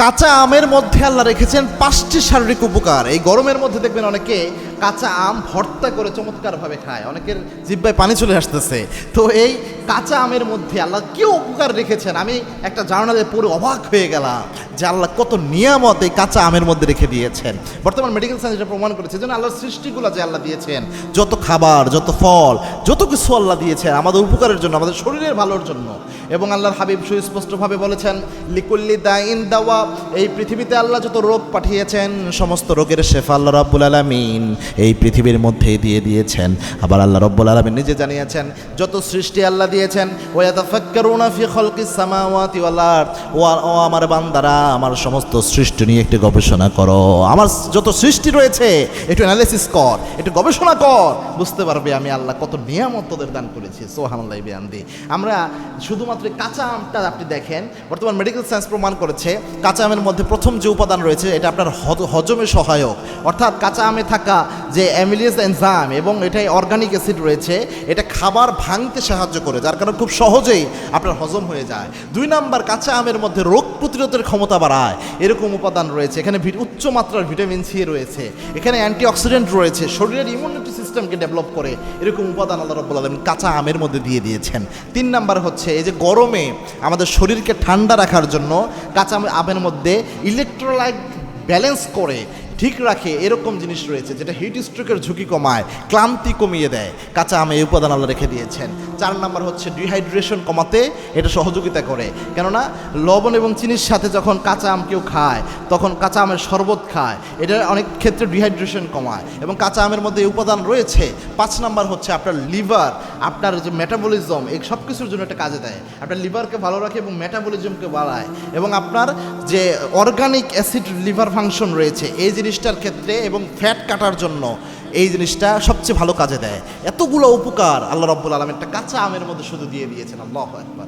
কাঁচা আমের মধ্যে আল্লাহ রেখেছেন 5টি শারীরিক উপকার। এই গরমের মধ্যে দেখবেন অনেকে কাঁচা আম ভর্তা করে চমৎকারভাবে খায়, অনেকের জিহ্বায় পানি চলে আসতেছে। তো এই কাঁচা আমের মধ্যে আল্লাহ কি উপকার রেখেছেন, আমি একটা জার্নালে পড়ে অবাক হয়ে গেলাম যে আল্লাহ কত নিয়ামত এই কাঁচা আমের মধ্যে রেখে দিয়েছেন। বর্তমান মেডিকেল সায়েন্স এটা প্রমাণ করেছে যেন আল্লাহর সৃষ্টিগুলো যে আল্লাহ দিয়েছেন, যত খাবার, যত ফল, যত কিছু আল্লাহ দিয়েছেন আমাদের উপকারের জন্য, আমাদের শরীরের ভালোর জন্য। এবং আল্লাহর হাবিব সুস্পষ্টভাবে বলেছেন লিকুল্লি দাইন দাওয়া, এই পৃথিবীতে আল্লাহ যত রোগ পাঠিয়েছেন সমস্ত রোগের শেফা আল্লাহ রাব্বুল আলামিন এই পৃথিবীর মধ্যেই দিয়ে দিয়েছেন। আবার আল্লাহ রাব্বুল আলামিন নিজে জানিয়েছেন যত সৃষ্টি আল্লাহ দিয়েছেন ওয়াতাফাক্কারুনা ফি খালকিস সামাওয়াতি ওয়াল আরদ, ও আমার বান্দারা আমার সমস্ত সৃষ্টি নিয়ে একটু গবেষণা করো, আমার যত সৃষ্টি রয়েছে একটু অ্যানালিসিস কর, একটু গবেষণা কর, বুঝতে পারবে আমি আল্লাহ কত নিয়ামত তোদের দান করেছি। সুবহানাল্লাহি বিহামদি। আমরা শুধুমাত্র কাঁচা আমটা আপনি দেখেন, বর্তমান মেডিকেল সায়েন্স প্রমাণ করেছে কাঁচা আমের মধ্যে প্রথম যে উপাদান রয়েছে এটা আপনার হজমে সহায়ক। অর্থাৎ কাঁচা আমে থাকা যে অ্যামিলেজ এনজাইম এবং এটাই অর্গানিক অ্যাসিড রয়েছে, এটা খাবার ভাঙতে সাহায্য করে, যার কারণে খুব সহজেই আপনার হজম হয়ে যায়। 2 নাম্বার, কাঁচা আমের মধ্যে রোগ প্রতিরোধের ক্ষমতা বাড়ায় এরকম উপাদান রয়েছে। এখানে উচ্চ মাত্রার ভিটামিন সি রয়েছে, এখানে অ্যান্টিঅক্সিডেন্ট রয়েছে, শরীরের ইমিউনিটি সিস্টেমকে ডেভেলপ করে এরকম উপাদান আল্লাহ রাব্বুল আলামিন কাঁচা আমের মধ্যে দিয়ে দিয়েছেন। 3 নাম্বার হচ্ছে এই যে গরমে আমাদের শরীরকে ঠান্ডা রাখার জন্য কাঁচা আমের মধ্যে ইলেকট্রোলাইট ব্যালেন্স করে ঠিক রাখে এরকম জিনিস রয়েছে যেটা হিট স্ট্রোকের ঝুঁকি কমায়, ক্লান্তি কমিয়ে দেয়। কাঁচা আমে এই উপাদান আল্লাহ রেখে দিয়েছেন। 4 নাম্বার হচ্ছে ডিহাইড্রেশন কমাতে এটা সহযোগিতা করে, কেননা লবণ এবং চিনির সাথে যখন কাঁচা আম কেউ খায় তখন কাঁচা আমের শরবত খায়, এটা অনেক ক্ষেত্রে ডিহাইড্রেশন কমায় এবং কাঁচা আমের মধ্যে এই উপাদান রয়েছে। 5 নাম্বার হচ্ছে আপনার লিভার, আপনার যে মেটাবলিজম, এই সব কিছুর জন্য এটা কাজে দেয়। আপনার লিভারকে ভালো রাখে এবং মেটাবলিজমকে বাড়ায় এবং আপনার যে অর্গানিক অ্যাসিড লিভার ফাংশন রয়েছে এই জিনিসটার ক্ষেত্রে এবং ফ্যাট কাটার জন্য এই জিনিসটা সবচেয়ে ভালো কাজে দেয়। এতগুলো উপকার আল্লাহ রাব্বুল আলামিন একটা কাঁচা আমের মধ্যে শুধু দিয়ে দিয়েছেন। আল্লাহু আকবার।